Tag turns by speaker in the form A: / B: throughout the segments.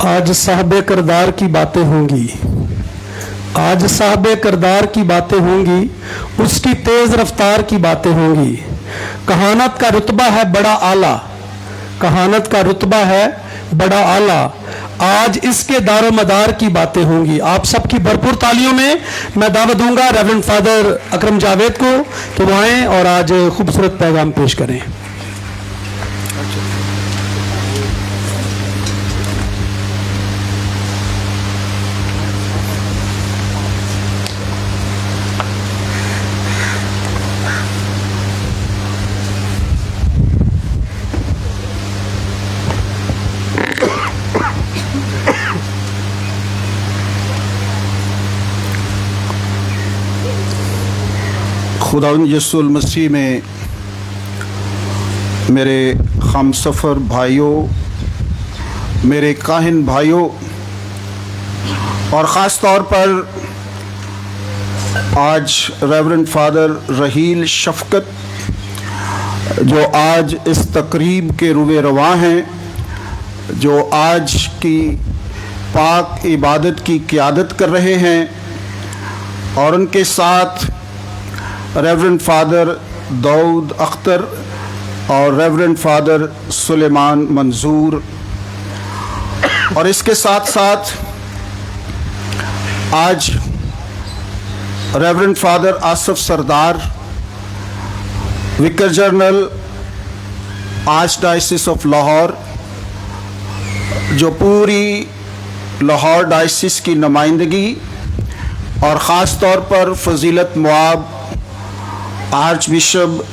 A: आज साहब किरदार की बातें होंगी, आज साहब किरदार की बातें होंगी, उसकी तेज़ रफ्तार की बातें होंगी। कहानत का रुतबा है बड़ा आला, कहानत का रुतबा है बड़ा आला, आज इसके दारो मदार की बातें होंगी। आप सबकी भरपूर तालियों में मैं दावत दूंगा रेवरेंड फादर अकरम जावेद को कि वो आएँ और आज खूबसूरत पैगाम पेश करें।
B: खुदावंद यीशु मसीह में मेरे हमसफ़र भाइयों, मेरे काहिन भाइयों, और ख़ास तौर पर आज रेवरेंड फादर रहील शफ़क़त जो आज इस तकरीब के रुए रवां हैं, जो आज की पाक इबादत की क़ियादत कर रहे हैं, और उनके साथ रेवरेंड फादर दाऊद अख्तर और रेवरेंड फादर सुलेमान मंजूर, और इसके साथ साथ आज reverend father Asif Sardar, vicar general archdiocese of Lahore, जो पूरी लाहौर डायसिस की नुमाइंदगी और ख़ास तौर पर फजीलत Moab arch bishop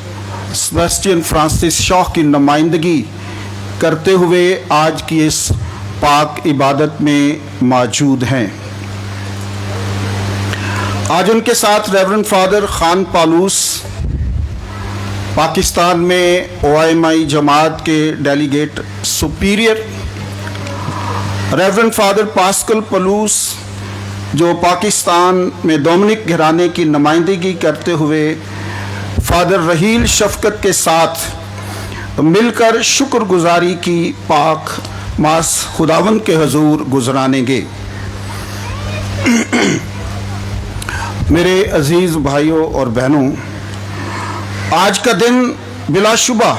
B: Sebastian Francis Shaw की नुमाइंदगी करते हुए आज की इस पाक इबादत में मौजूद हैं। आज उनके साथ रेवरेंड फादर खान पालूस, पाकिस्तान में OIMI जमात के delegate superior, reverend father pascal Palus जो पाकिस्तान में डोमिनिक घराने की नुमाइंदगी करते हुए फादर रहील शफ़क़त के साथ मिलकर शुक्रगुजारी की पाक मास खुदावंद के हजूर गुजरानेंगे। मेरे अजीज़ भाइयों और बहनों, आज का दिन बिलाशुबा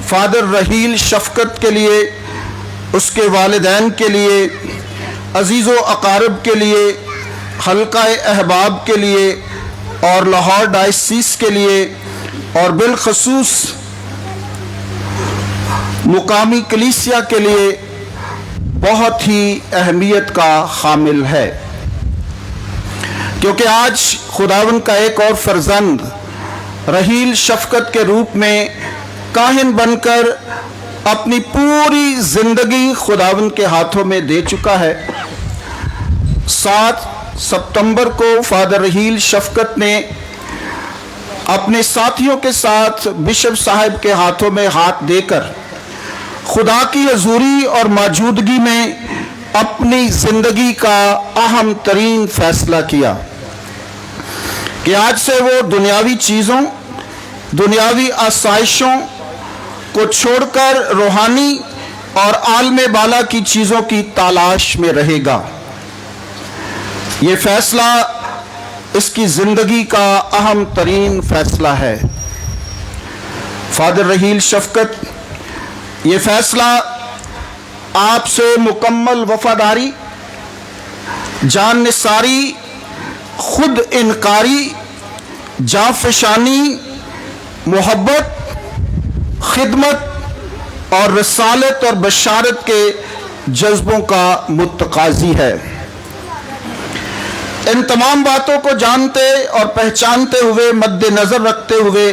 B: फादर रहील शफ़क़त के लिए, उसके वालिदैन के लिए, अजीज़ो अकारब के लिए, हल्का अहबाब के लिए और लाहौर डायसिस के लिए, और बिलखसूस मुकामी कलीसिया के लिए बहुत ही अहमियत का हामिल है, क्योंकि आज खुदावंद का एक और फर्जंद रहील शफ़क़त के रूप में काहिन बनकर अपनी पूरी ज़िंदगी खुदावंद के हाथों में दे चुका है। 7 सितंबर को फादर रहील शफ़क़त ने अपने साथियों के साथ बिशप साहब के हाथों में हाथ देकर खुदा की हजूरी और मौजूदगी में अपनी ज़िंदगी का अहम तरीन फैसला किया कि आज से वो दुनियावी चीज़ों, दुनियावी आसाइशों को छोड़कर रूहानी और आलमे बाला की चीज़ों की तलाश में रहेगा। ये फैसला इसकी ज़िंदगी का अहम तरीन फैसला है। फादर रहील शफ़क़त, ये फैसला आपसे मुकम्मल वफादारी, जान निसारी, खुद इनकारी, जाफशानी, मोहब्बत, खिदमत और रसालत और बशारत के जज्बों का मुतकाज़ी है। इन तमाम बातों को जानते और पहचानते हुए, मद्देनज़र रखते हुए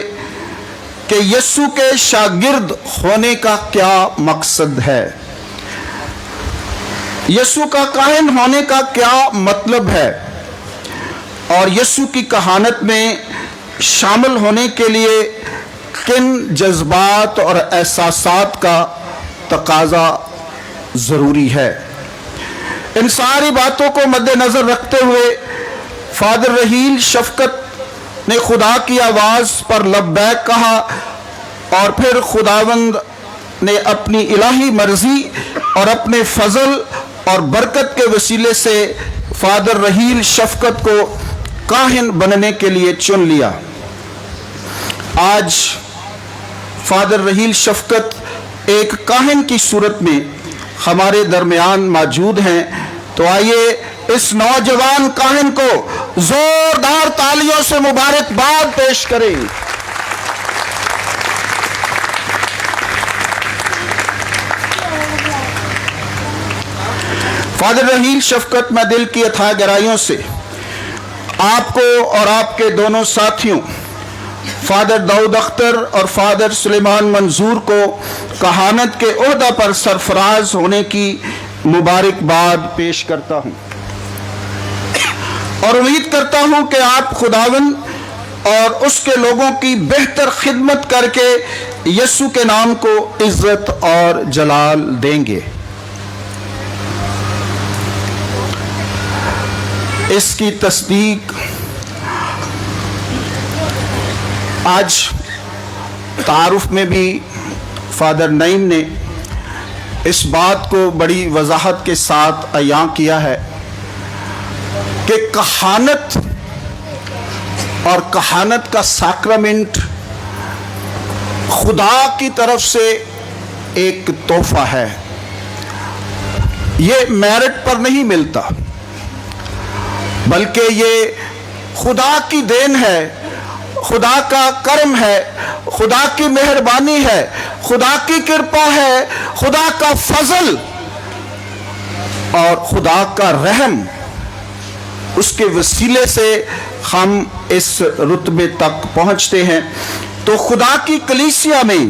B: कि यीशु के शागिर्द होने का क्या मकसद है, यीशु का काहिन होने का क्या मतलब है, और यीशु की कहानत में शामिल होने के लिए किन जज्बात और एहसासात का तकाजा ज़रूरी है, इन सारी बातों को मद्देनज़र रखते हुए फादर रहील शफ़क़त ने खुदा की आवाज़ पर लब्बैक कहा, और फिर खुदावंद نے اپنی الہی مرضی اور اپنے فضل اور برکت کے وسیلے سے فادر رحیل شفقت کو کاہن بننے کے لیے چن لیا۔ آج فادر رحیل شفقت ایک کاہن کی صورت میں ہمارے درمیان موجود ہیں، تو آئیے اس نوجوان کاہن کو زوردار تالیوں سے مبارکباد پیش کریں۔ فادر رحیل شفقت، میں دل کی اتھاہ گہرائیوں سے آپ کو اور آپ کے دونوں ساتھیوں فادر داؤد اختر اور فادر سلیمان منظور کو کہانت کے عہدہ پر سرفراز ہونے کی مبارکباد پیش کرتا ہوں، اور امید کرتا ہوں کہ آپ خداوند اور اس کے لوگوں کی بہتر خدمت کر کے یسوع کے نام کو عزت اور جلال دیں گے۔ اس کی تصدیق آج تعارف میں بھی فادر نعیم نے اس بات کو بڑی وضاحت کے ساتھ عیاں کیا ہے کہ کہانت اور کہانت کا ساکرامنٹ خدا کی طرف سے ایک تحفہ ہے، یہ میرٹ پر نہیں ملتا، بلکہ یہ خدا کی دین ہے، خدا کا کرم ہے، خدا کی مہربانی ہے، خدا کی کرپا ہے، خدا کا فضل اور خدا کا رحم، اس کے وسیلے سے ہم اس رتبے تک پہنچتے ہیں۔ تو خدا کی کلیسیا میں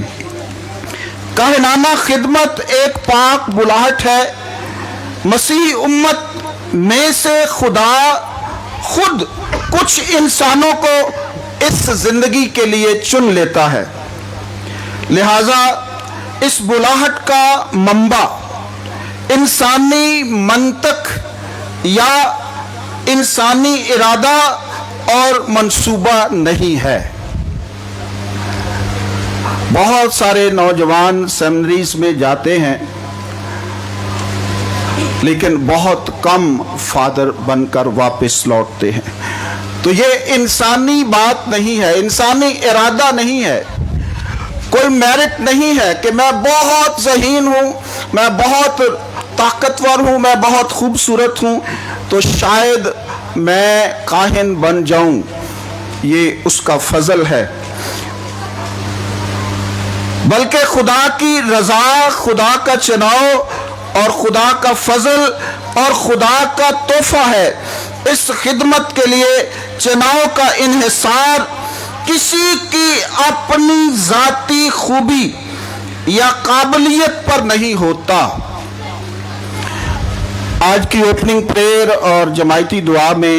B: کاہنانہ خدمت ایک پاک بلاہٹ ہے۔ مسیح امت میں سے خدا خود کچھ انسانوں کو اس زندگی کے لیے چن لیتا ہے، لہذا اس بلاہٹ کا منبع انسانی منطق یا انسانی ارادہ اور منصوبہ نہیں ہے۔ بہت سارے نوجوان سیمنریز میں جاتے ہیں، لیکن بہت کم فادر بن کر واپس لوٹتے ہیں۔ تو یہ انسانی بات نہیں ہے، انسانی ارادہ نہیں ہے، کوئی میرٹ نہیں ہے کہ میں بہت ذہین ہوں، میں بہت طاقتور ہوں، میں بہت خوبصورت ہوں تو شاید میں کاہن بن جاؤں۔ یہ اس کا فضل ہے، بلکہ خدا کی رضا، خدا کا چناؤ اور خدا کا فضل اور خدا کا تحفہ ہے۔ اس خدمت کے لیے چناؤ کا انحصار کسی کی اپنی ذاتی خوبی یا قابلیت پر نہیں ہوتا۔ آج کی اوپننگ پریئر اور جماعتی دعا میں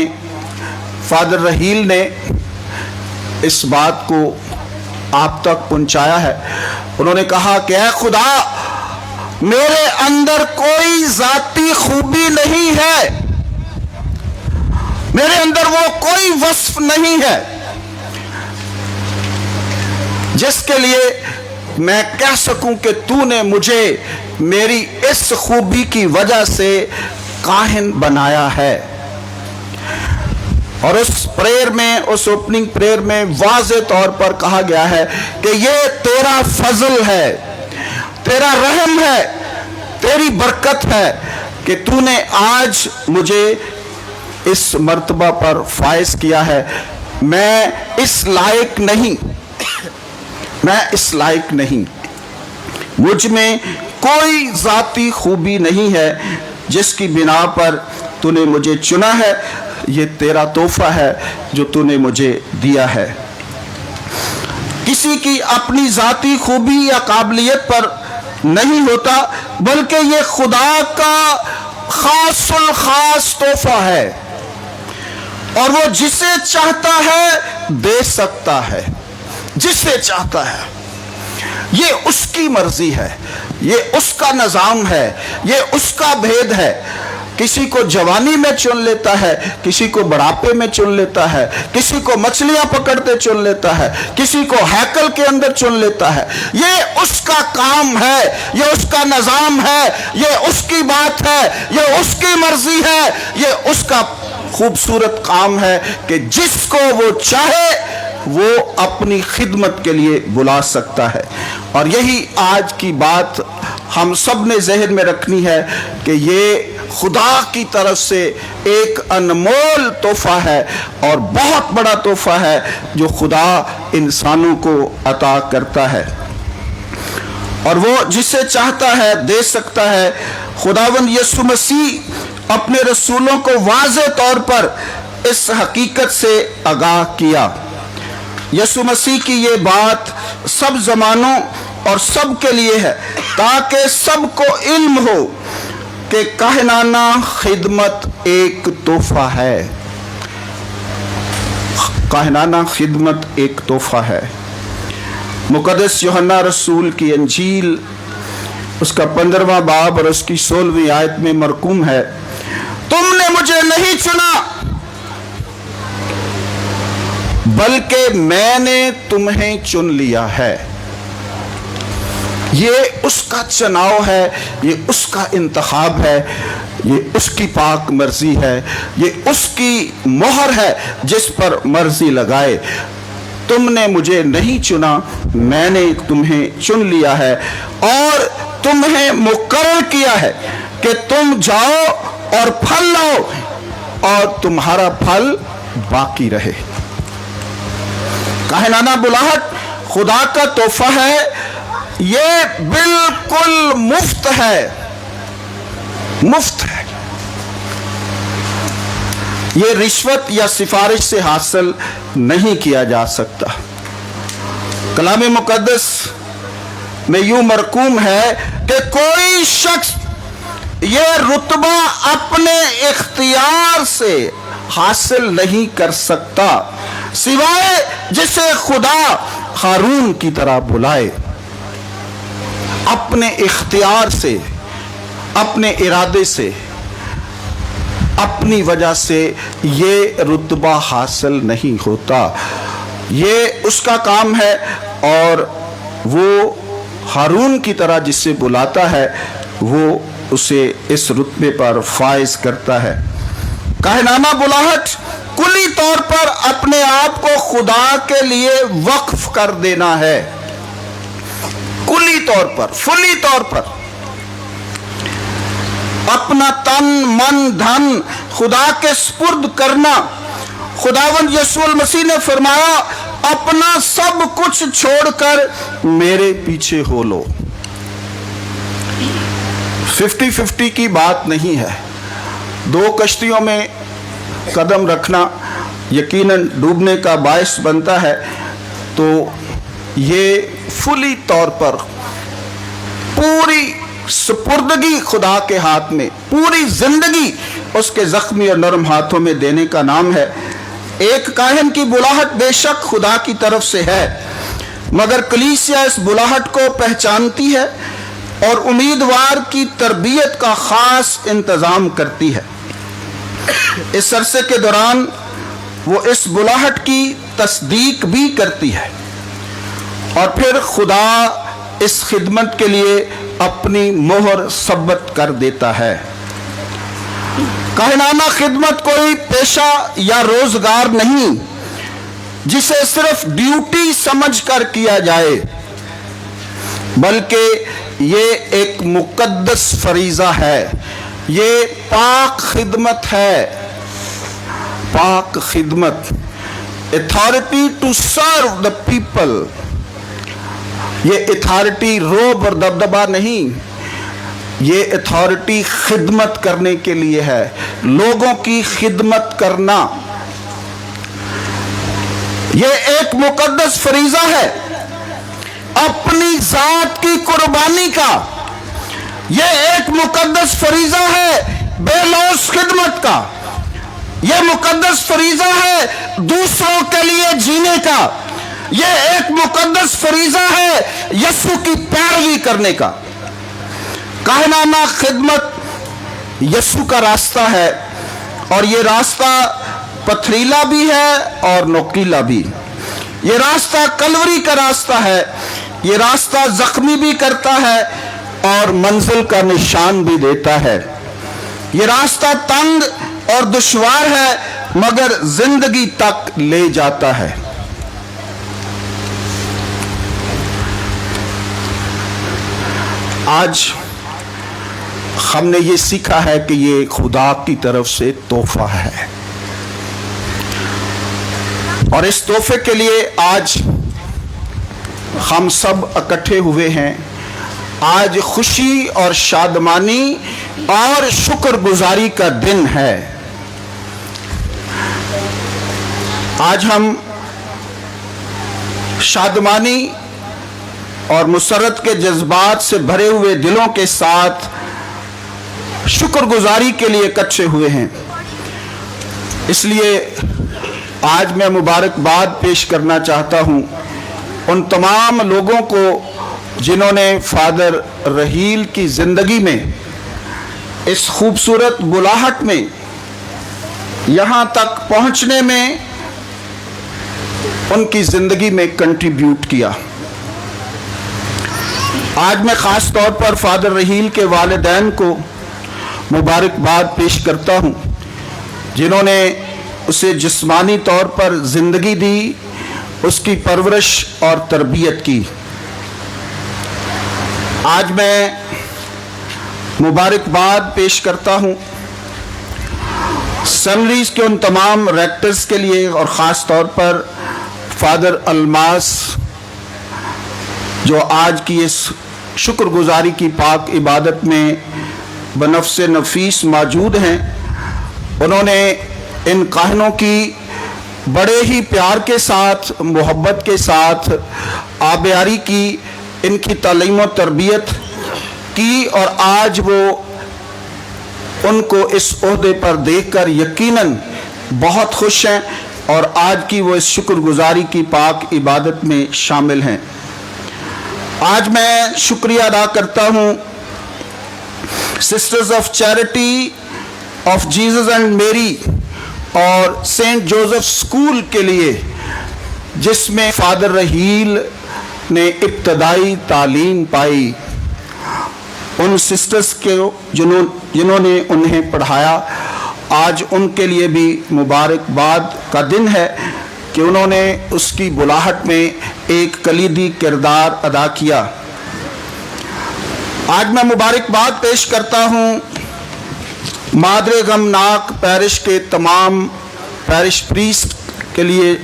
B: فادر رحیل نے اس بات کو آپ تک پہنچایا ہے۔ انہوں نے کہا کہ اے خدا، میرے اندر کوئی ذاتی خوبی نہیں ہے، میرے اندر وہ کوئی وصف نہیں ہے جس کے لیے میں کہہ سکوں کہ تو نے مجھے میری اس خوبی کی وجہ سے کاہن بنایا ہے۔ اور اس پریئر میں، اس اوپننگ پریئر میں واضح طور پر کہا گیا ہے کہ یہ تیرا فضل ہے، تیرا رحم ہے، تیری برکت ہے کہ تو نے آج مجھے اس مرتبہ پر فائز کیا ہے۔ میں اس لائق نہیں، میں اس لائق نہیں، مجھ میں کوئی ذاتی خوبی نہیں ہے جس کی بنا پر تو نے مجھے چنا ہے۔ یہ تیرا تحفہ ہے جو تو نے مجھے دیا ہے۔ کسی کی اپنی ذاتی خوبی یا قابلیت پر نہیں ہوتا، بلکہ یہ خدا کا خاص الخاص تحفہ ہے، اور وہ جسے چاہتا ہے دے سکتا ہے، جسے چاہتا ہے۔ یہ اس کی مرضی ہے، یہ اس کا نظام ہے، یہ اس کا بھید ہے۔ किसी को जवानी में चुन लेता है, किसी को बुढ़ापे में चुन लेता है, किसी को मछलियां पकड़ते चुन लेता है, किसी को हैकल के अंदर चुन लेता है। ये उसका काम है, ये उसका निजाम है, ये उसकी बात है, ये उसकी मर्जी है, ये उसका खूबसूरत काम है कि जिसको वो चाहे वो अपनी खिदमत के लिए बुला सकता है। और यही आज की बात हम सब ने जहन में रखनी है कि ये खुदा की तरफ से एक अनमोल तोहफा है और बहुत बड़ा तोहफा है जो खुदा इंसानों को अता करता है, और वो जिसे चाहता है दे सकता है। खुदावंद यीशु मसीह अपने रसूलों को वाज़े तौर पर इस हकीकत से आगाह किया। यीशु मसीह की ये बात सब ज़मानों और सब के लिए है ताकि सबको इल्म हो कि काहिनाना खिदमत एक तोहफा है। काहिनाना खिदमत एक तोहफा है। मुक़द्दस यूहन्ना रसूल की अंजील उसका 15वां बाब और उसकी 16वीं आयत में मरकूम है, तुमने मुझे नहीं चुना बल्कि मैंने तुम्हें चुन लिया है। ये उसका चुनाव है, ये उसका इंतखाब है, ये उसकी पाक मर्जी है, ये उसकी मोहर है जिस पर मर्जी लगाए। तुमने मुझे नहीं चुना, मैंने तुम्हें चुन लिया है और तुम्हें मुकर्रर किया है कि तुम जाओ और फल लाओ और तुम्हारा फल बाकी रहे। काहिनाना बुलाहट खुदा का तोहफा है, ये बिल्कुल मुफ्त है, मुफ्त है। ये रिश्वत या सिफारिश से हासिल नहीं किया जा सकता। कलाम मुकद्दस में यूं मरकूम है कि कोई शख्स ये रुतबा अपने इख्तियार से हासिल नहीं कर सकता सिवाय जिसे खुदा हारून की तरह बुलाए। अपने इख्तियार से, अपने इरादे से, अपनी वजह से ये रुतबा हासिल नहीं होता। ये उसका काम है और वो हारून की तरह जिससे बुलाता है वो उसे इस रुतबे पर फाइज करता है। काहिनाना बुलाहट कुली तौर पर अपने आप को खुदा के लिए वक्फ कर देना है, कुली तौर पर, फुली तौर पर अपना तन मन धन खुदा के स्पुर्द करना। खुदावंद यीशु मसीह ने फरमाया अपना सब कुछ छोड़कर मेरे पीछे हो लो। 50-50 की बात नहीं है। दो कश्तियों में कदम रखना यकीनन डूबने का बायस बनता है, तो ये फुली तौर पर पूरी सुपुर्दगी खुदा के हाथ में, पूरी जिंदगी उसके जख्मी और नरम हाथों में देने का नाम है। एक काहिन की बुलाहट बेशक खुदा की तरफ से है, मगर कलीसिया इस बुलाहट को पहचानती है और उम्मीदवार की तरबियत का खास इंतजाम करती है। इस अरसे के दौरान वो इस बुलाहट की तस्दीक भी करती है और फिर खुदा इस खिदमत के लिए अपनी मोहर सब्बत कर देता है। काहिनाना खिदमत कोई पेशा या रोजगार नहीं जिसे सिर्फ ड्यूटी समझकर किया जाए, बल्कि ये एक मुकद्दस फरीजा है, ये पाक खिदमत है, पाक खिदमत, authority to serve the people. ये अथॉरिटी रोब और दबदबा नहीं, ये अथॉरिटी खिदमत करने के लिए है, लोगों की खिदमत करना। ये एक मुकद्दस फरीजा है अपनी जात की कुर्बानी का। ये एक मुकद्दस फरीजा है बेलौस खिदमत का। ये मुकद्दस फरीजा है दूसरों के लिए जीने का। ये एक मुकद्दस फरीजा है यीशु की पैरवी करने का। काहिनाना खिदमत यसु का रास्ता है, और ये रास्ता पथरीला भी है और नोकीला भी। ये रास्ता कलवरी का रास्ता है, ये रास्ता जख्मी भी करता है और मंजिल का निशान भी देता है। ये रास्ता तंग और दुश्वार है मगर जिंदगी तक ले जाता है। आज हमने ये सीखा है कि ये खुदा की तरफ से तोहफा है, और इस तोहफे के लिए आज हम सब इकट्ठे हुए हैं। आज खुशी और शादमानी और शुक्रगुजारी का दिन है। आज हम शादमानी और मुसरत के जज्बात से भरे हुए दिलों के साथ शुक्रगुजारी के लिए इकट्ठे हुए हैं। इसलिए आज मैं मुबारकबाद पेश करना चाहता हूं उन तमाम लोगों को जिन्होंने फादर रहील की जिंदगी में, इस खूबसूरत बुलाहट में, यहां तक पहुंचने में उनकी जिंदगी में कंट्रीब्यूट किया। आज मैं खास तौर पर फादर रहील के वालिदैन को मुबारकबाद पेश करता हूं, जिन्होंने उसे जिस्मानी तौर पर जिंदगी दी, उसकी परवरिश और तरबियत की। आज मैं मुबारकबाद पेश करता हूं सेमिनरीज के उन तमाम रेक्टर्स के लिए, और ख़ास तौर पर फादर अलमास जो आज की इस शुक्रगुजारी की पाक इबादत में बनफ्स नफीस मौजूद हैं। उन्होंने इन काहनों की बड़े ही प्यार के साथ, मोहब्बत के साथ आबियारी की, इनकी तालीम और तरबियत की, और आज वो उनको इस ओहदे पर देखकर यकीनन बहुत खुश हैं, और आज की वो इस शुक्रगुजारी की पाक इबादत में शामिल हैं। आज मैं शुक्रिया अदा करता हूँ sisters of charity of Jesus and मेरी और सेंट जोसेफ स्कूल के लिए, जिसमें फादर रहील ने इब्तदाई तालीम पाई। उन सिस्टर्स के जिन्होंने उन्हें पढ़ाया, आज उनके लिए भी मुबारकबाद का दिन है कि उन्होंने उसकी बुलाहट में एक कलीदी किरदार अदा किया। आज मैं मुबारकबाद पेश करता हूँ मादरे गमनाक पैरिश के तमाम पैरिश प्रीस्ट के लिए,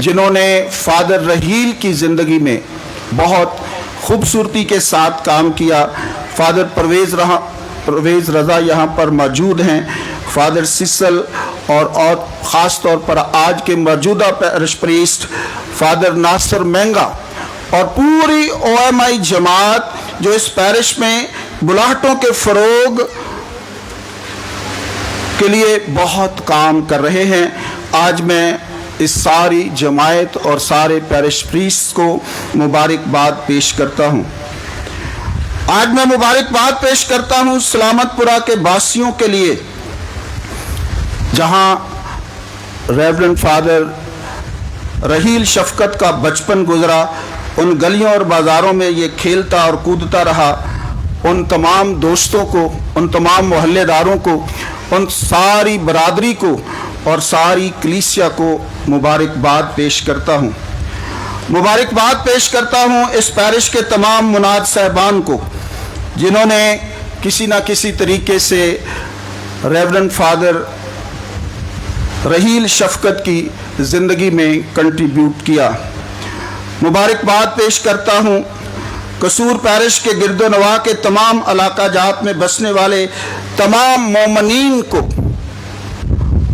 B: जिन्होंने फादर रहील की ज़िंदगी में बहुत खूबसूरती के साथ काम किया। फादर परवेज़ रज़ा यहाँ पर मौजूद हैं, फादर सिसल और ख़ास तौर पर आज के मौजूदा पैरिश प्रीस्ट फादर नासिर महंगा, और पूरी OMI जमात जो इस पैरिश में बुलाहटों के फ़रोग के लिए बहुत काम कर रहे हैं। आज मैं इस सारी जमायत और सारे पैरिश प्रीस्ट को मुबारकबाद पेश करता हूँ। आज मैं मुबारकबाद पेश करता हूँ सलामतपुरा के बासियों के लिए, जहाँ रेवरेंड फादर रहील शफकत का बचपन गुजरा। उन गलियों और बाज़ारों में ये खेलता और कूदता रहा। उन तमाम दोस्तों को, उन तमाम मोहल्लेदारों को, उन सारी बरादरी को और सारी कलीसिया को मुबारकबाद पेश करता हूँ। मुबारकबाद पेश करता हूँ इस पैरिश के तमाम मुनाद साहबान को, जिन्होंने किसी न किसी तरीके से रेवरेंड फादर रहील शफकत की ज़िंदगी में कंट्रीब्यूट किया। मुबारकबाद पेश करता हूँ कसूर पैरिश के गिरदो नवा के तमाम इलाका जात में बसने वाले तमाम मोमनीन को,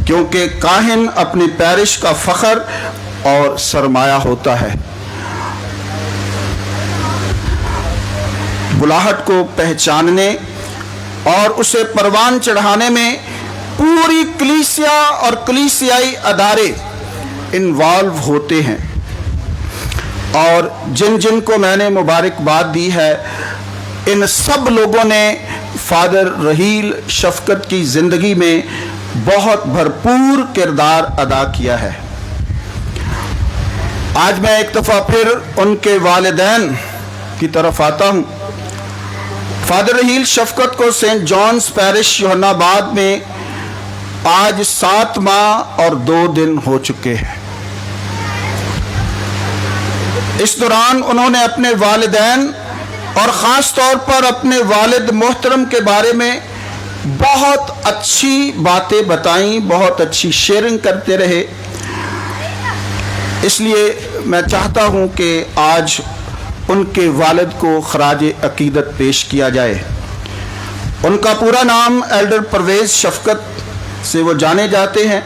B: क्योंकि काहिन अपनी पैरिश का फ़ख्र और सरमाया होता है। बुलाहट को पहचानने और उसे परवान चढ़ाने में पूरी कलीसिया और कलीसियाई अदारे इन्वॉल्व होते हैं, और जिन जिन को मैंने मुबारकबाद दी है इन सब लोगों ने फादर रहील शफकत की ज़िंदगी में बहुत भरपूर किरदार अदा किया है। आज मैं एक दफ़ा फिर उनके वालिदैन की तरफ आता हूँ। फादर रहील शफकत को सेंट जॉन्स पैरिश यूहन्नाबाद में आज 7 माह और 2 दिन हो चुके हैं। इस दौरान उन्होंने अपने वालिदैन और ख़ास तौर पर अपने वालिद मोहतरम के बारे में बहुत अच्छी बातें बताई, बहुत अच्छी शेयरिंग करते रहे। इसलिए मैं चाहता हूं कि आज उनके वालिद को खराज अकीदत पेश किया जाए। उनका पूरा नाम एल्डर परवेज़ शफकत से वो जाने जाते हैं।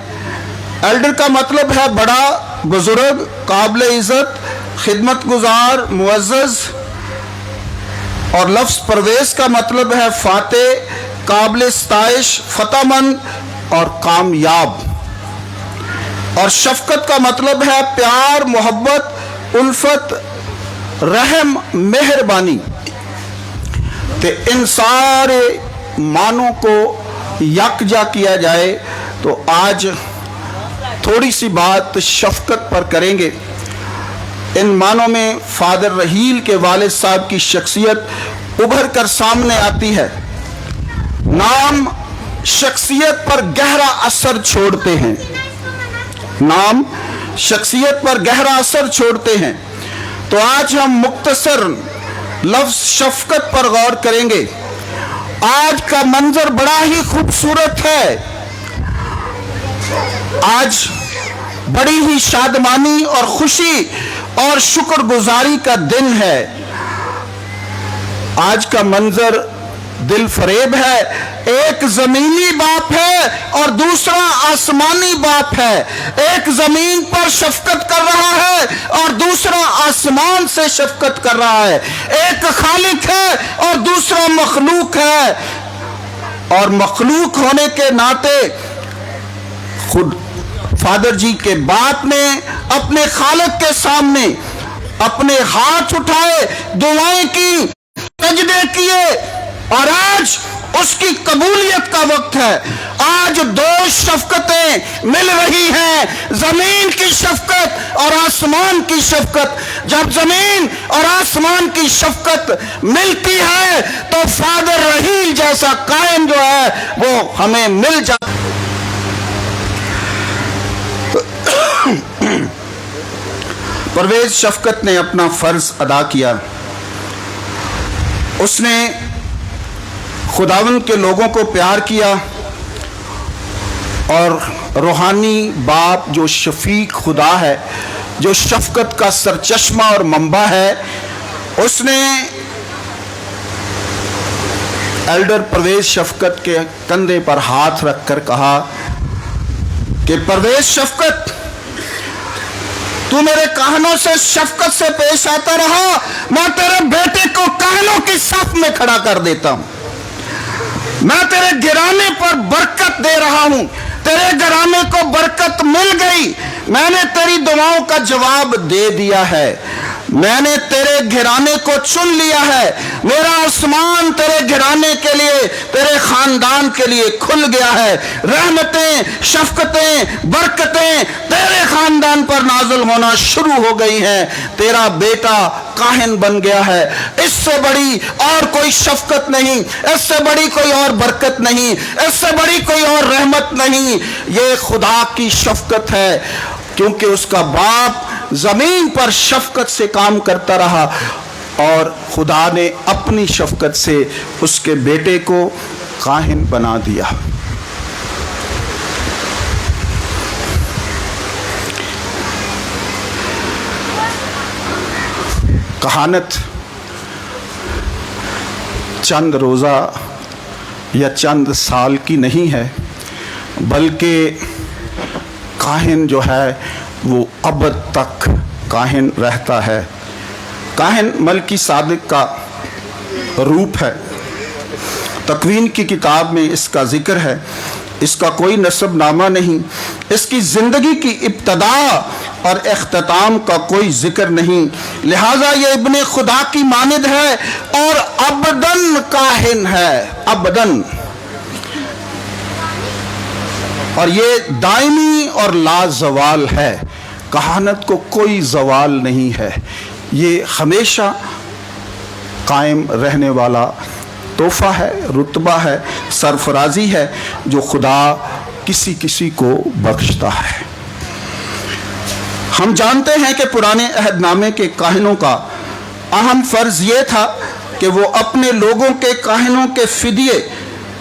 B: एल्डर का मतलब है बड़ा, बुजुर्ग, काबिल इज़्ज़त, खिदमत गुजार, मुअज़्ज़ज़, और लफ्ज़ परवेज़ का मतलब है फ़ाते, काबिल स्ताइश, फ़तहमंद और कामयाब। और शफ़क़त का मतलब है प्यार, मोहब्बत, उल्फत, रहम, मेहरबानी। तो इन सारे मानों को यकजा किया जाए तो आज थोड़ी सी बात शफ़क़त पर करेंगे। इन मानों में फादर रहील के वालिद साहब की शख्सियत उभर कर सामने आती है। नाम शख्सियत पर गहरा असर छोड़ते हैं। नाम शख्सियत पर गहरा असर छोड़ते हैं। तो आज हम मुख्तसर लफ्ज़ शफ़क़त पर गौर करेंगे। आज का मंजर बड़ा ही खूबसूरत है। आज बड़ी ही शादमानी और खुशी और शुक्रगुजारी का दिन है। आज का मंजर दिल फरेब है। एक जमीनी बाप है और दूसरा आसमानी बाप है। एक जमीन पर शफकत कर रहा है और दूसरा आसमान से शफकत कर रहा है। एक खालिक है और दूसरा मखलूक है। और मखलूक होने के नाते खुद फादर जी के बाप ने अपने खालिक के सामने अपने हाथ उठाए, दुआएं की, सजदे किए, और आज उसकी कबूलियत का वक्त है। आज 2 शफकतें मिल रही हैं, जमीन की शफकत और आसमान की शफकत। जब जमीन और आसमान की शफकत मिलती है तो फादर रहील जैसा कायम जो है वो हमें मिल जाता। परवेज़ शफकत ने अपना फर्ज अदा किया। उसने खुदावंद के लोगों को प्यार किया और रूहानी बाप जो शफीक खुदा है, जो शफकत का सरचश्मा और मंबा है, उसने एल्डर परवेज़ शफकत के कंधे पर हाथ रखकर कहा कि परवेज़ शफकत, तू मेरे कहनों से शफकत से पेश आता रहा, मैं तेरे बेटे को कहनों की सफ में खड़ा कर देता हूं। मैं तेरे गिराने पर बरकत दे रहा हूं। तेरे गिराने को बरकत मिल गई। मैंने तेरी दुआओं का जवाब दे दिया है। मैंने तेरे घराने को चुन लिया है। मेरा आसमान तेरे घराने के लिए, तेरे खानदान के लिए खुल गया है। रहमतें, शफकतें, बरकतें तेरे खानदान पर नाज़िल होना शुरू हो गई हैं। तेरा बेटा काहिन बन गया है। इससे बड़ी और कोई शफकत नहीं, इससे बड़ी कोई और बरकत नहीं, इससे बड़ी कोई और रहमत नहीं। ये खुदा की शफकत है, क्योंकि उसका बाप जमीन पर शफकत से काम करता रहा और खुदा ने अपनी शफकत से उसके बेटे को काहिन बना दिया। कहानत चंद रोज़ा या चंद साल की नहीं है, बल्कि काहिन जो है वो अबद तक काहिन रहता है। काहिन मलकी सादिक का रूप है। तकवीन की किताब में इसका जिक्र है اس کا کوئی نسب نامہ نہیں، اس کی زندگی کی ابتدا اور اختتام کا کوئی ذکر نہیں، لہٰذا یہ ابن خدا کی مانند ہے اور ابداً کاہن ہے، ابداً، اور یہ دائمی اور لازوال ہے۔ کہانت کو کوئی زوال نہیں ہے، یہ ہمیشہ قائم رہنے والا تحفہ ہے، رتبہ ہے، سرفرازی ہے جو خدا کسی کسی کو بخشتا ہے۔ ہم جانتے ہیں کہ پرانے عہد نامے کے کاہنوں کا اہم فرض یہ تھا کہ وہ اپنے لوگوں کے کاہنوں کے فدیے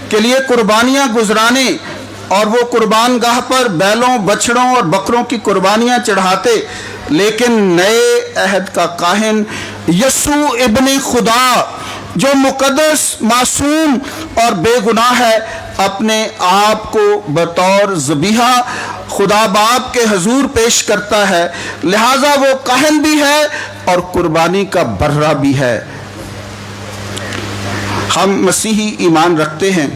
B: کے لیے قربانیاں گزرانے اور وہ قربان گاہ پر بیلوں، بچڑوں اور بکروں کی قربانیاں چڑھاتے، لیکن نئے عہد کا کاہن یسوع ابن خدا جو مقدس، معصوم اور بے گناہ ہے، اپنے آپ کو بطور ذبیحہ خدا باپ کے حضور پیش کرتا ہے، لہٰذا وہ کاہن بھی ہے اور قربانی کا برہ بھی ہے۔ ہم مسیحی ایمان رکھتے ہیں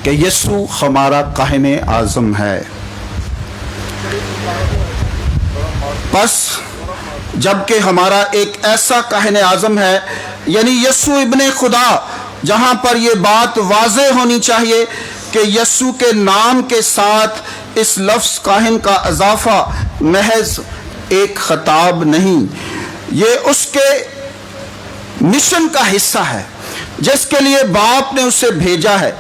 B: کہ یسوع ہمارا کاہن اعظم ہے۔ بس جبکہ ہمارا ایک ایسا کاہن اعظم ہے، یعنی یسوع ابن خدا، جہاں پر یہ بات واضح ہونی چاہیے کہ یسوع کے نام کے ساتھ اس لفظ کاہن کا اضافہ محض ایک خطاب نہیں، یہ اس کے مشن کا حصہ ہے جس کے لیے باپ نے اسے بھیجا ہے،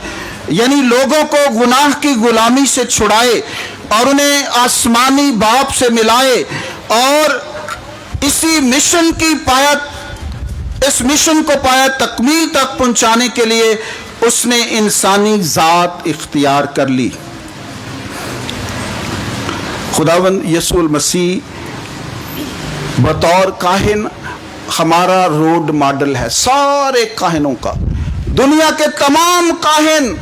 B: یعنی لوگوں کو گناہ کی غلامی سے چھڑائے اور انہیں آسمانی باپ سے ملائے، اور اسی مشن کی اس مشن کو پایا تکمیل تک پہنچانے کے لیے اس نے انسانی ذات اختیار کر لی۔ خداوند یسوع المسیح بطور کاہن ہمارا روڈ ماڈل ہے، سارے کاہنوں کا۔ دنیا کے تمام کاہن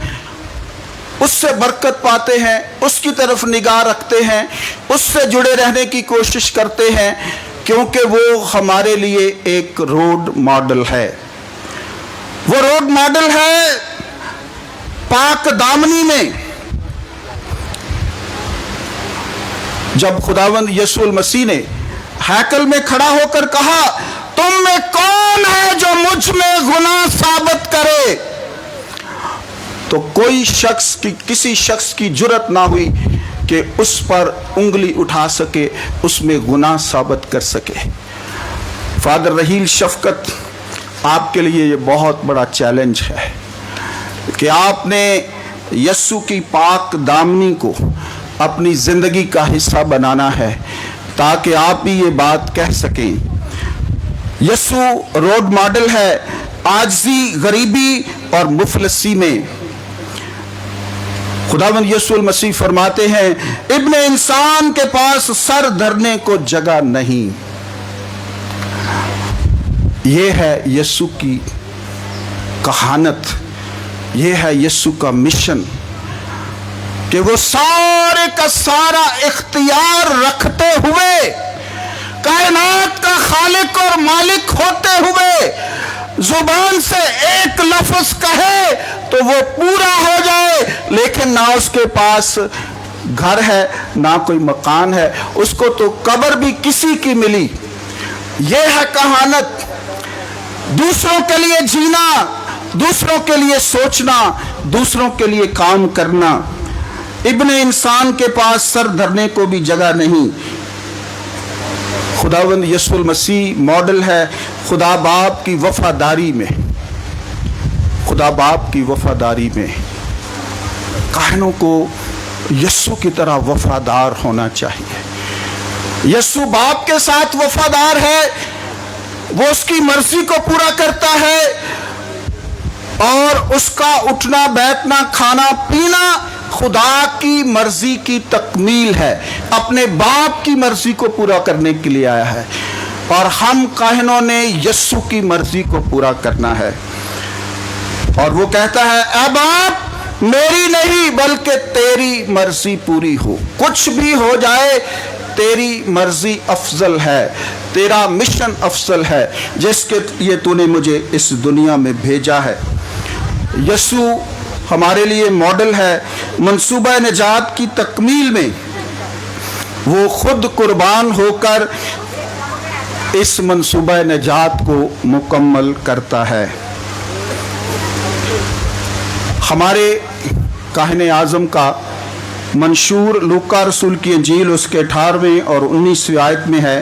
B: اس سے برکت پاتے ہیں، اس کی طرف نگاہ رکھتے ہیں، اس سے جڑے رہنے کی کوشش کرتے ہیں، کیونکہ وہ ہمارے لیے ایک روڈ ماڈل ہے۔ وہ روڈ ماڈل ہے پاک دامنی میں۔ جب خداوند یسوع المسیح نے ہیکل میں کھڑا ہو کر کہا، تم میں کون ہے جو مجھ میں گناہ ثابت کرے، تو کسی شخص کی جرت نہ ہوئی کہ اس پر انگلی اٹھا سکے، اس میں گناہ ثابت کر سکے۔ فادر رحیل شفقت، آپ کے لیے یہ بہت بڑا چیلنج ہے کہ آپ نے یسوع کی پاک دامنی کو اپنی زندگی کا حصہ بنانا ہے تاکہ آپ بھی یہ بات کہہ سکیں۔ یسوع روڈ ماڈل ہے عاجزی، غریبی اور مفلسی میں۔ خداوند یسوع المسیح فرماتے ہیں، ابن انسان کے پاس سر دھرنے کو جگہ نہیں۔ یہ ہے یسوع کی کہانت، یہ ہے یسوع کا مشن کہ وہ سارے کا سارا اختیار رکھتے ہوئے، کائنات کا خالق اور مالک ہوتے ہوئے، زبان سے ایک لفظ کہے تو وہ پورا ہو جائے، لیکن نہ اس کے پاس گھر ہے نہ کوئی مکان ہے، اس کو تو قبر بھی کسی کی ملی۔ یہ ہے کہانت، دوسروں کے لیے جینا، دوسروں کے لیے سوچنا، دوسروں کے لیے کام کرنا۔ ابن انسان کے پاس سر دھرنے کو بھی جگہ نہیں۔ خداوند یسوع المسیح ماڈل ہے خدا باپ کی وفاداری میں، خدا باپ کی وفاداری میں۔ کاہنوں کو یسوع کی طرح وفادار ہونا چاہیے۔ یسوع باپ کے ساتھ وفادار ہے، وہ اس کی مرضی کو پورا کرتا ہے، اور اس کا اٹھنا بیٹھنا کھانا پینا خدا کی مرضی کی تکمیل ہے، اپنے باپ کی مرضی کو پورا کرنے کے لیے آیا ہے، اور ہم کاہنوں نے یسوع کی مرضی کو پورا کرنا ہے۔ اور وہ کہتا ہے، اے باپ میری نہیں بلکہ تیری مرضی پوری ہو، کچھ بھی ہو جائے تیری مرضی افضل ہے، تیرا مشن افضل ہے جس کے لیے تو نے مجھے اس دنیا میں بھیجا ہے۔ یسوع ہمارے لیے ماڈل ہے منصوبہ نجات کی تکمیل میں وہ خود قربان ہو کر اس منصوبہ نجات کو مکمل کرتا ہے۔ ہمارے کاہن اعظم کا منشور لوکا رسول کی انجیل اس کے 18ویں اور 19ویں آیت میں ہے،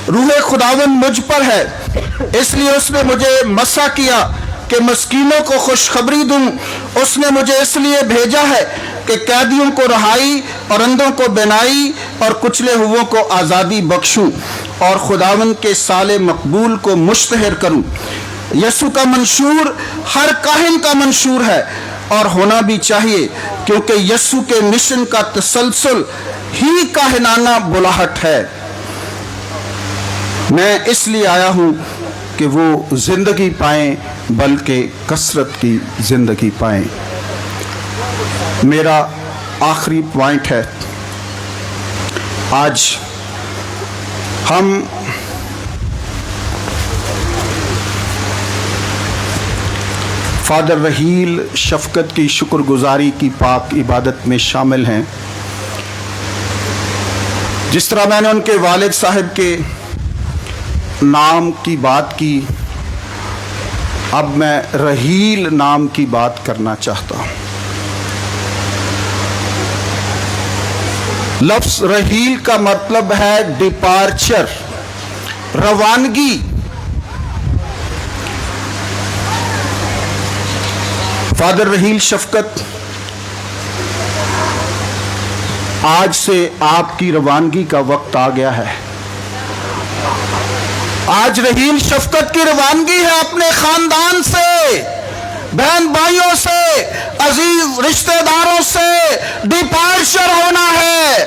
B: روح خداوند مجھ پر ہے، اس لیے اس نے مجھے مسح کیا کہ مسکینوں کو خوشخبری دوں، اس نے مجھے اس لیے بھیجا ہے کہ قیدیوں کو رہائی اور اندھوں کو بینائی اور کچلے ہوئوں کو آزادی بخشوں اور خداوند کے سال مقبول کو مشتہر کروں۔ یسوع کا منشور ہر کاہن کا منشور ہے اور ہونا بھی چاہیے، کیونکہ یسوع کے مشن کا تسلسل ہی کاہنانہ بلاہٹ ہے۔ میں اس لیے آیا ہوں کہ وہ زندگی پائیں بلکہ کثرت کی زندگی پائیں۔ میرا آخری پوائنٹ ہے، آج ہم فادر رحیل شفقت کی شکر گزاری کی پاک عبادت میں شامل ہیں۔ جس طرح میں نے ان کے والد صاحب کے نام کی بات کی، اب میں رحیل نام کی بات کرنا چاہتا ہوں۔ لفظ رحیل کا مطلب ہے ڈپارچر، روانگی۔ فادر رحیل شفقت، آج سے آپ کی روانگی کا وقت آ گیا ہے۔ آج رحیل شفقت کی روانگی ہے اپنے خاندان سے، بہن بھائیوں سے، عزیز رشتہ داروں سے ڈپارچر ہونا ہے،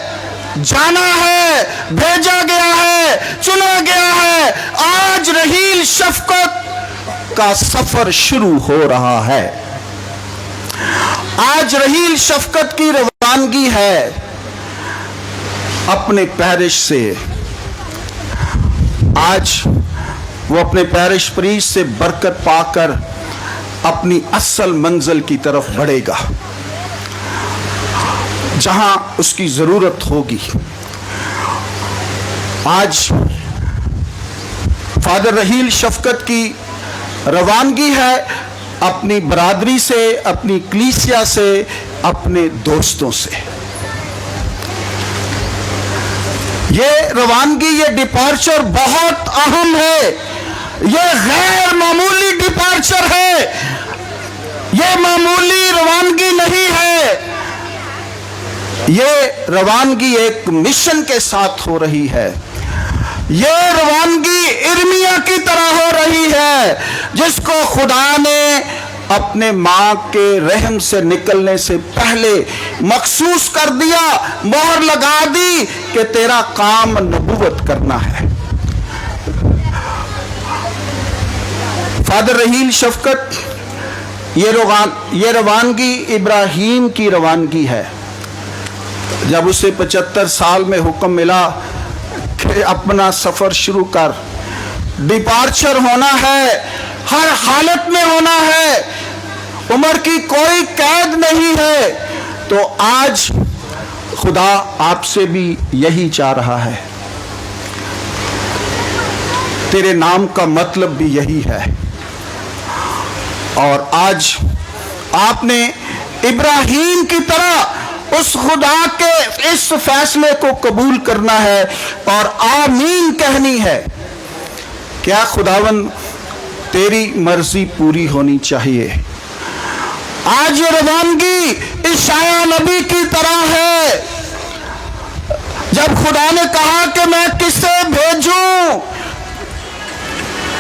B: جانا ہے، بھیجا گیا ہے، چنا گیا ہے۔ آج رحیل شفقت کا سفر شروع ہو رہا ہے۔ آج رحیل شفقت کی روانگی ہے اپنے پیرش سے۔ آج وہ اپنے پیرش پریش سے برکت پا کر اپنی اصل منزل کی طرف بڑھے گا، جہاں اس کی ضرورت ہوگی۔ آج فادر رحیل شفقت کی روانگی ہے اپنی برادری سے، اپنی کلیسیا سے، اپنے دوستوں سے۔ یہ روانگی، یہ ڈپارچر بہت اہم ہے، یہ غیر معمولی ڈپارچر ہے، یہ معمولی روانگی نہیں ہے۔ یہ روانگی ایک مشن کے ساتھ ہو رہی ہے۔ یہ روانگی ارمیا کی طرح ہو رہی ہے، جس کو خدا نے اپنے ماں کے رحم سے نکلنے سے پہلے مخصوص کر دیا، مہر لگا دی کہ تیرا کام نبوت کرنا ہے۔ فادر رحیل شفقت، یہ روانگی ابراہیم کی روانگی ہے۔ جب اسے 75 سال میں حکم ملا کہ اپنا سفر شروع کر، ڈپارچر ہونا ہے، ہر حالت میں ہونا ہے، عمر کی کوئی قید نہیں ہے، تو آج خدا آپ سے بھی یہی چاہ رہا ہے۔ تیرے نام کا مطلب بھی یہی ہے، اور آج آپ نے ابراہیم کی طرح اس خدا کے اس فیصلے کو قبول کرنا ہے اور آمین کہنی ہے۔ کیا خداوند تیری مرضی پوری ہونی چاہیے۔ آج یہ روانگی اشعیا نبی کی طرح ہے، جب خدا نے کہا کہ میں کسے بھیجوں،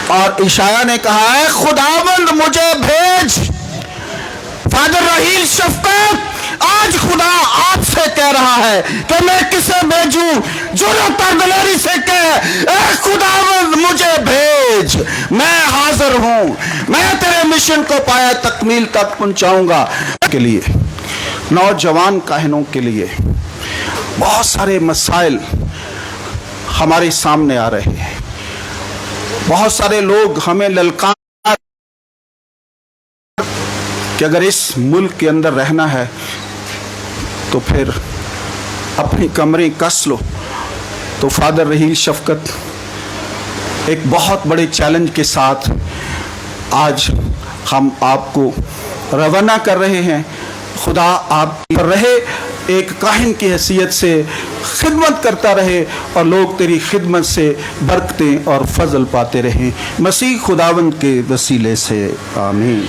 B: اور اشعیا نے کہا ہے خداوند مجھے بھیج۔ فادر رحیل شفقت، آج خدا آپ سے کہہ رہا ہے کہ میں کسے بھیجوں؟ جرأت اور دلیری سے کہہ، اے خداوند مجھے بھیج، میں حاضر ہوں، میں تیرے مشن کو پایا تکمیل تک پہنچاؤں گا۔ کے لیے نوجوان کاہنوں کے لیے بہت سارے مسائل ہمارے سامنے آ رہے ہیں۔ بہت سارے لوگ ہمیں للکار کہ اگر اس ملک کے اندر رہنا ہے तो फिर अपनी कमरें कस लो। तो फादर रहील शफकत एक बहुत बड़े चैलेंज के साथ आज हम आपको रवाना कर रहे हैं। खुदा आप पर रहे, एक काहिन की हैसियत से खिदमत करता रहे और लोग तेरी खिदमत से बरकतें और फजल पाते रहें। मसीह खुदावंद के वसीले से आमीन।